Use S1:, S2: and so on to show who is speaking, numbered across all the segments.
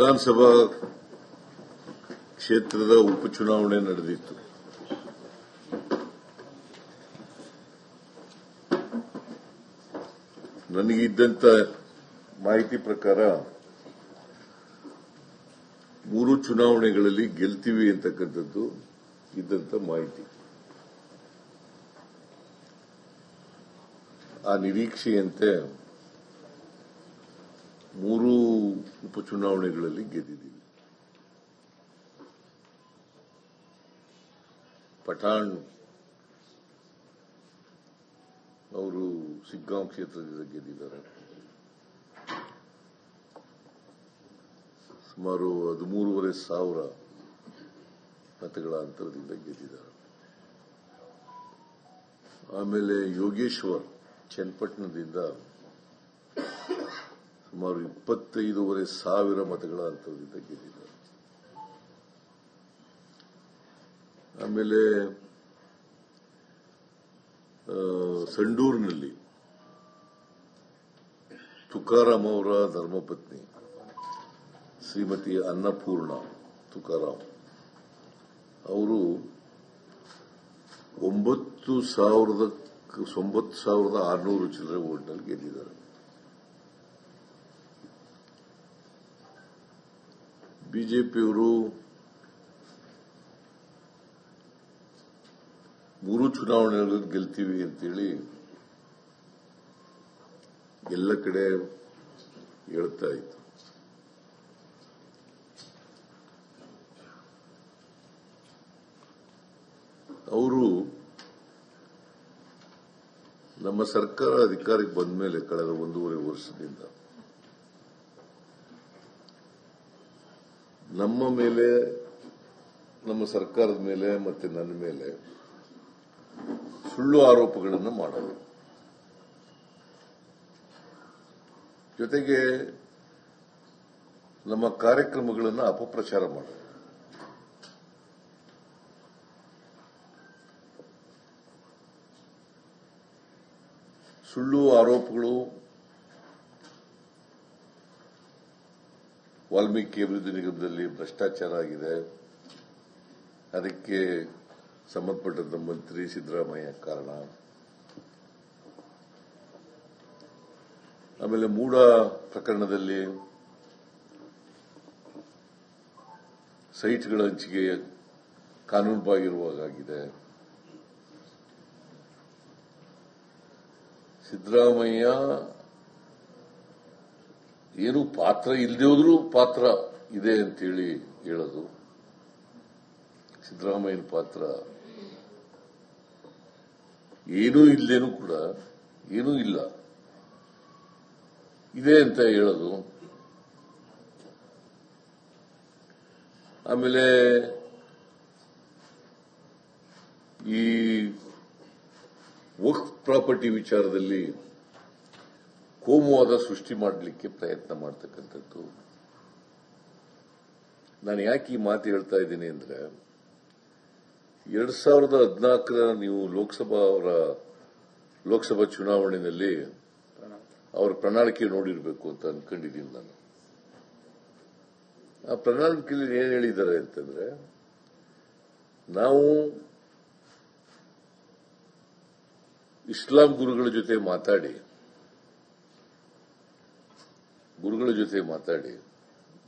S1: ವಿಧಾನಸಭಾ ಕ್ಷೇತ್ರದ ಉಪಚುನಾವಣೆ ನಡೆದಿತ್ತು. ನನಗಿದ್ದಂತ ಮಾಹಿತಿ ಪ್ರಕಾರ 3 ಚುನಾವಣೆಗಳಲ್ಲಿ ಗೆಲ್ತೀವಿ ಅಂತಕ್ಕಂಥದ್ದು ಇದ್ದಂತ ಮಾಹಿತಿ. ಆ ನಿರೀಕ್ಷೆಯಂತೆ 3 ಉಪಚುನಾವಣೆಗಳಲ್ಲಿ ಗೆದ್ದಿದ್ದೀವಿ. ಪಠಾಣ್ ಅವರು ಸಿಗ್ಗಾಂವ್ ಕ್ಷೇತ್ರದಿಂದ ಗೆದ್ದಿದ್ದಾರೆ. ಸುಮಾರು 13,500 ಮತಗಳ ಅಂತರದಿಂದ ಗೆದ್ದಿದ್ದಾರೆ. ಆಮೇಲೆ ಯೋಗೇಶ್ವರ್ ಚನ್ನಪಟ್ಟಣದಿಂದ ಸುಮಾರು 25,500 ಮತಗಳ ಅಂತರದಿಂದ ಗೆದ್ದಿದ್ದಾರೆ. ಆಮೇಲೆ ಸಂಡೂರಿನಲ್ಲಿ ತುಕಾರಾಂ ಅವರ ಧರ್ಮಪತ್ನಿ ಶ್ರೀಮತಿ ಅನ್ನಪೂರ್ಣ ತುಕಾರಾಂ ಅವರು 9,600 ಚಿಲ್ಲರೆ ವೋಟ್ನಲ್ಲಿ ಗೆದ್ದಿದ್ದಾರೆ. ಬಿಜೆಪಿಯವರು 3 ಚುನಾವಣೆಗಳಲ್ಲಿ ಗೆಲ್ತೀವಿ ಅಂತೇಳಿ ಎಲ್ಲ ಕಡೆ ಹೇಳ್ತಾ ಇತ್ತು. ಅವರು ನಮ್ಮ ಸರ್ಕಾರ ಅಧಿಕಾರಕ್ಕೆ ಬಂದ ಮೇಲೆ ಕಳೆದ 1.5 ವರ್ಷದಿಂದ ನಮ್ಮ ಮೇಲೆ, ನಮ್ಮ ಸರ್ಕಾರದ ಮೇಲೆ ಮತ್ತೆ ನನ್ನ ಮೇಲೆ ಸುಳ್ಳು ಆರೋಪಗಳನ್ನು ಮಾಡೋದು, ಜೊತೆಗೆ ನಮ್ಮ ಕಾರ್ಯಕ್ರಮಗಳನ್ನು ಅಪಪ್ರಚಾರ ಮಾಡೋದು. ಸುಳ್ಳು ಆರೋಪಗಳು ವಾಲ್ಮೀಕಿ ಅಭಿವೃದ್ಧಿ ನಿಗಮದಲ್ಲಿ ಭ್ರಷ್ಟಾಚಾರ ಆಗಿದೆ, ಅದಕ್ಕೆ ಸಂಬಂಧಪಟ್ಟಂತ ಮಂತ್ರಿ ಸಿದ್ದರಾಮಯ್ಯ ಕಾರಣ. ಆಮೇಲೆ ಮೂಡ ಪ್ರಕರಣದಲ್ಲಿ ಸೈಟ್ಗಳ ಹಂಚಿಕೆ ಕಾನೂನುಬಾಹಿರವಾಗಿದೆ. ಸಿದ್ದರಾಮಯ್ಯ ಏನು ಪಾತ್ರ ಇಲ್ಲದೆ ಹೋದ್ರೂ ಪಾತ್ರ ಇದೆ ಅಂತೇಳಿ ಹೇಳೋದು. ಸಿದ್ದರಾಮಯ್ಯನ ಪಾತ್ರ ಏನೂ ಇಲ್ಲೇನೂ ಕೂಡ ಏನೂ ಇಲ್ಲ ಇದೆ ಅಂತ ಹೇಳೋದು. ಆಮೇಲೆ ಈ ವಕ್ಫ್ ಪ್ರಾಪರ್ಟಿ ವಿಚಾರದಲ್ಲಿ ಕೋಮುವಾದ ಸೃಷ್ಟಿ ಮಾಡಲಿಕ್ಕೆ ಪ್ರಯತ್ನ ಮಾಡತಕ್ಕಂಥದ್ದು. ನಾನು ಯಾಕೆ ಈ ಮಾತು ಹೇಳ್ತಾ ಇದ್ದೀನಿ ಅಂದ್ರೆ, 2014 ನೀವು ಲೋಕಸಭಾ ಚುನಾವಣೆಯಲ್ಲಿ ಅವರ ಪ್ರಣಾಳಿಕೆ ನೋಡಿರಬೇಕು ಅಂತ ಅನ್ಕೊಂಡಿದ್ದೀನಿ ನಾನು. ಆ ಪ್ರಣಾಳಿಕೆಯಲ್ಲಿ ಏನ್ ಹೇಳಿದ್ದಾರೆ ಅಂತಂದ್ರೆ, ನಾವು ಇಸ್ಲಾಂ ಗುರುಗಳ ಜೊತೆ ಮಾತಾಡಿ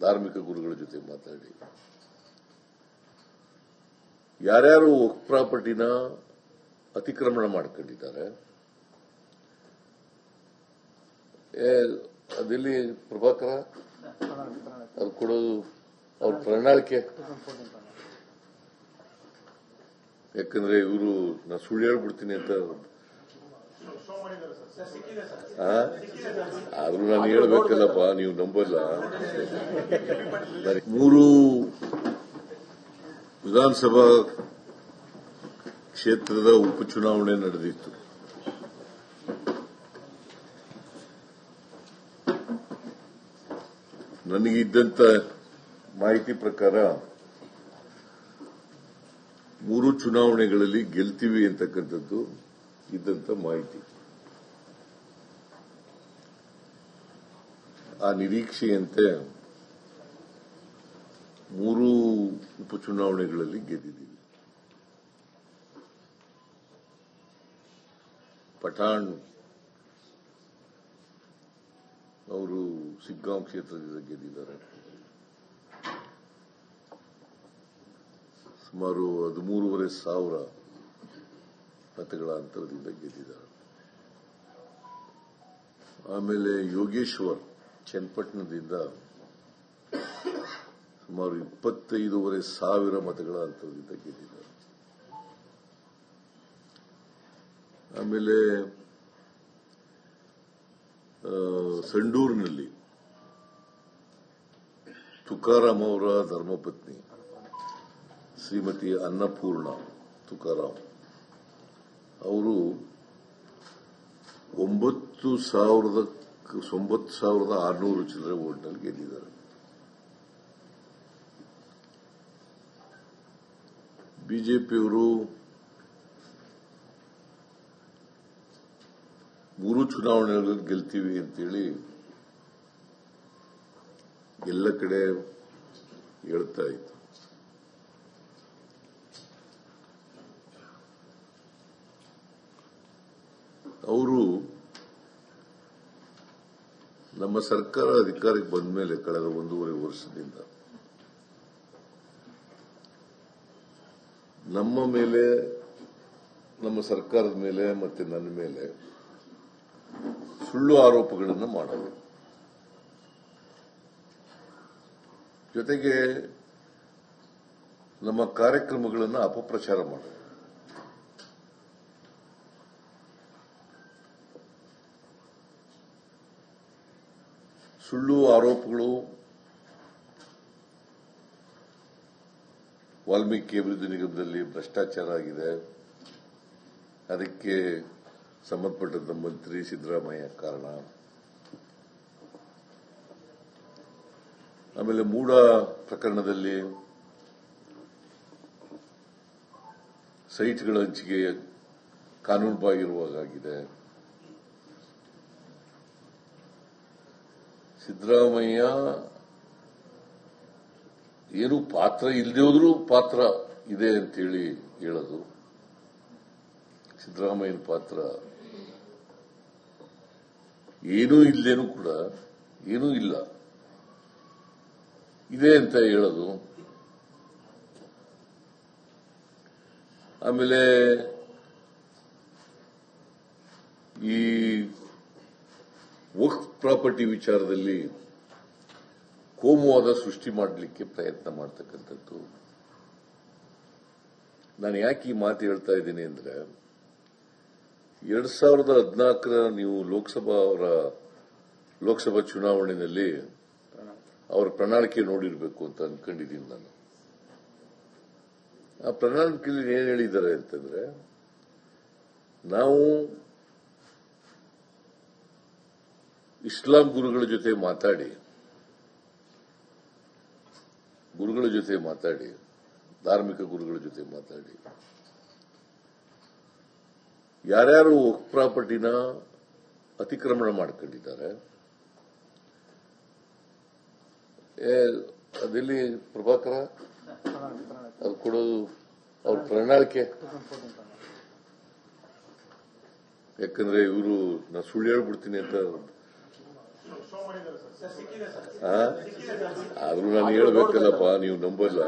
S1: ಧಾರ್ಮಿಕ ಗುರುಗಳ ಜೊತೆ ಮಾತಾಡಿ ಯಾರ್ಯಾರು ವಕ್ಫ್ ಪ್ರಾಪರ್ಟಿನ ಅತಿಕ್ರಮಣ ಮಾಡ್ಕೊಂಡಿದ್ದಾರೆ, ಅದೆಲ್ಲಿ ಪ್ರಭಾಕರ ಅದು ಕೊಡೋದು ಅವ್ರ ಪ್ರಣಾಳಿಕೆ. ಯಾಕಂದ್ರೆ ಇವರು ನಾ ಸುಳ್ಳು ಹೇಳ್ಬಿಡ್ತೀನಿ ಅಂತ ಆದ್ರೂ ನಾನು ಹೇಳ್ಬೇಕಲ್ಲಪ್ಪ, ನೀವು ನಂಬಲ್ಲ. 3 ವಿಧಾನಸಭಾ ಕ್ಷೇತ್ರದ ಉಪಚುನಾವಣೆ ನಡೆದಿತ್ತು. ನನಗಿದ್ದಂತ ಮಾಹಿತಿ ಪ್ರಕಾರ 3 ಚುನಾವಣೆಗಳಲ್ಲಿ ಗೆಲ್ತೀವಿ ಅಂತಕ್ಕಂಥದ್ದು ಇದ್ದಂತ ಮಾಹಿತಿ. ಆ ನಿರೀಕ್ಷೆಯಂತೆ 3 ಉಪಚುನಾವಣೆಗಳಲ್ಲಿ ಗೆದ್ದಿದ್ದೀವಿ. ಪಠಾಣ್ ಅವರು ಸಿಗ್ಗಾಂವ್ ಕ್ಷೇತ್ರದಿಂದ ಗೆದ್ದಿದ್ದಾರೆ. ಸುಮಾರು 13,500 ಮತಗಳ ಅಂತರದಿಂದ ಗೆದ್ದಿದ್ದಾರೆ. ಆಮೇಲೆ ಯೋಗೇಶ್ವರ್ ಚನ್ನಪಟ್ಟಣದಿಂದ ಸುಮಾರು 25,500 ಮತಗಳ ಅಂತರದಿಂದ ಗೆದ್ದಿದ್ದಾರೆ. ಆಮೇಲೆ ಸಂಡೂರಿನಲ್ಲಿ ತುಕಾರಾಂ ಅವರ ಧರ್ಮಪತ್ನಿ ಶ್ರೀಮತಿ ಅನ್ನಪೂರ್ಣ ತುಕಾರಾಂ ಅವರು 9,600 ಚಿಲ್ಲರೆ ವೋಟ್ನಲ್ಲಿ ಗೆದ್ದಿದ್ದಾರೆ. ಬಿಜೆಪಿಯವರು 3 ಚುನಾವಣೆಗಳಲ್ಲಿ ಗೆಲ್ತೀವಿ ಅಂತೇಳಿ ಎಲ್ಲ ಕಡೆ ಹೇಳ್ತಾ ಇತ್ತು. ಅವರು ನಮ್ಮ ಸರ್ಕಾರ ಅಧಿಕಾರಕ್ಕೆ ಬಂದ ಮೇಲೆ ಕಳೆದ 1.5 ವರ್ಷದಿಂದ ನಮ್ಮ ಮೇಲೆ, ನಮ್ಮ ಸರ್ಕಾರದ ಮೇಲೆ ಮತ್ತೆ ನನ್ನ ಮೇಲೆ ಸುಳ್ಳು ಆರೋಪಗಳನ್ನು ಮಾಡೋದು, ಜೊತೆಗೆ ನಮ್ಮ ಕಾರ್ಯಕ್ರಮಗಳನ್ನು ಅಪಪ್ರಚಾರ ಮಾಡೋದು. ಸುಳ್ಳು ಆರೋಪಗಳು ವಾಲ್ಮೀಕಿ ಅಭಿವೃದ್ಧಿ ನಿಗಮದಲ್ಲಿ ಭ್ರಷ್ಟಾಚಾರ ಆಗಿದೆ, ಅದಕ್ಕೆ ಸಂಬಂಧಪಟ್ಟಂತ ಮಂತ್ರಿ ಸಿದ್ದರಾಮಯ್ಯ ಕಾರಣ. ಆಮೇಲೆ ಮೂಡ ಪ್ರಕರಣದಲ್ಲಿ ಸೈಟ್ಗಳ ಹಂಚಿಕೆ ಕಾನೂನುಬಾಹಿರವಾಗಿದೆ. ಸಿದ್ದರಾಮಯ್ಯ ಏನು ಪಾತ್ರ ಇಲ್ಲದೆ ಹೋದ್ರೂ ಪಾತ್ರ ಇದೆ ಅಂತೇಳಿ ಹೇಳೋದು, ಸಿದ್ದರಾಮಯ್ಯನ ಪಾತ್ರ ಏನೂ ಇಲ್ಲೇನೂ ಕೂಡ ಏನೂ ಇಲ್ಲ ಇದೆ ಅಂತ ಹೇಳೋದು. ಆಮೇಲೆ ಈ ವಕ್ಫ್ ಪ್ರಾಪರ್ಟಿ ವಿಚಾರದಲ್ಲಿ ಕೋಮುವಾದ ಸೃಷ್ಟಿ ಮಾಡಲಿಕ್ಕೆ ಪ್ರಯತ್ನ ಮಾಡ್ತಕ್ಕಂಥದ್ದು. ನಾನು ಯಾಕೆ ಈ ಮಾತು ಹೇಳ್ತಾ ಇದ್ದೀನಿ ಅಂದ್ರೆ, 2014 ನೀವು ಲೋಕಸಭಾ ಚುನಾವಣೆಯಲ್ಲಿ ಅವರ ಪ್ರಣಾಳಿಕೆ ನೋಡಿರಬೇಕು ಅಂತ ಅನ್ಕೊಂಡಿದ್ದೀನಿ ನಾನು. ಆ ಪ್ರಣಾಳಿಕೆಯಲ್ಲಿ ಏನ್ ಹೇಳಿದ್ದಾರೆ ಅಂತಂದ್ರೆ, ನಾವು ಇಸ್ಲಾಂ ಗುರುಗಳ ಜೊತೆ ಮಾತಾಡಿ ಧಾರ್ಮಿಕ ಗುರುಗಳ ಜೊತೆ ಮಾತಾಡಿ ಯಾರ್ಯಾರು ಪ್ರಾಪರ್ಟಿನ ಅತಿಕ್ರಮಣ ಮಾಡ್ಕೊಂಡಿದ್ದಾರೆ, ಅದೆಲ್ಲಿ ಪ್ರಭಾಕರ ಅದು ಕೊಡೋದು ಅವ್ರ ಪ್ರಣಾಳಿಕೆ. ಯಾಕಂದ್ರೆ ಇವರು ನಾ ಸುಳ್ಳು ಹೇಳ್ಬಿಡ್ತೀನಿ ಅಂತ ಆದ್ರೂ ನಾನು ಹೇಳ್ಬೇಕಲ್ಲಪ್ಪ, ನೀವು ನಂಬಲ್ಲ.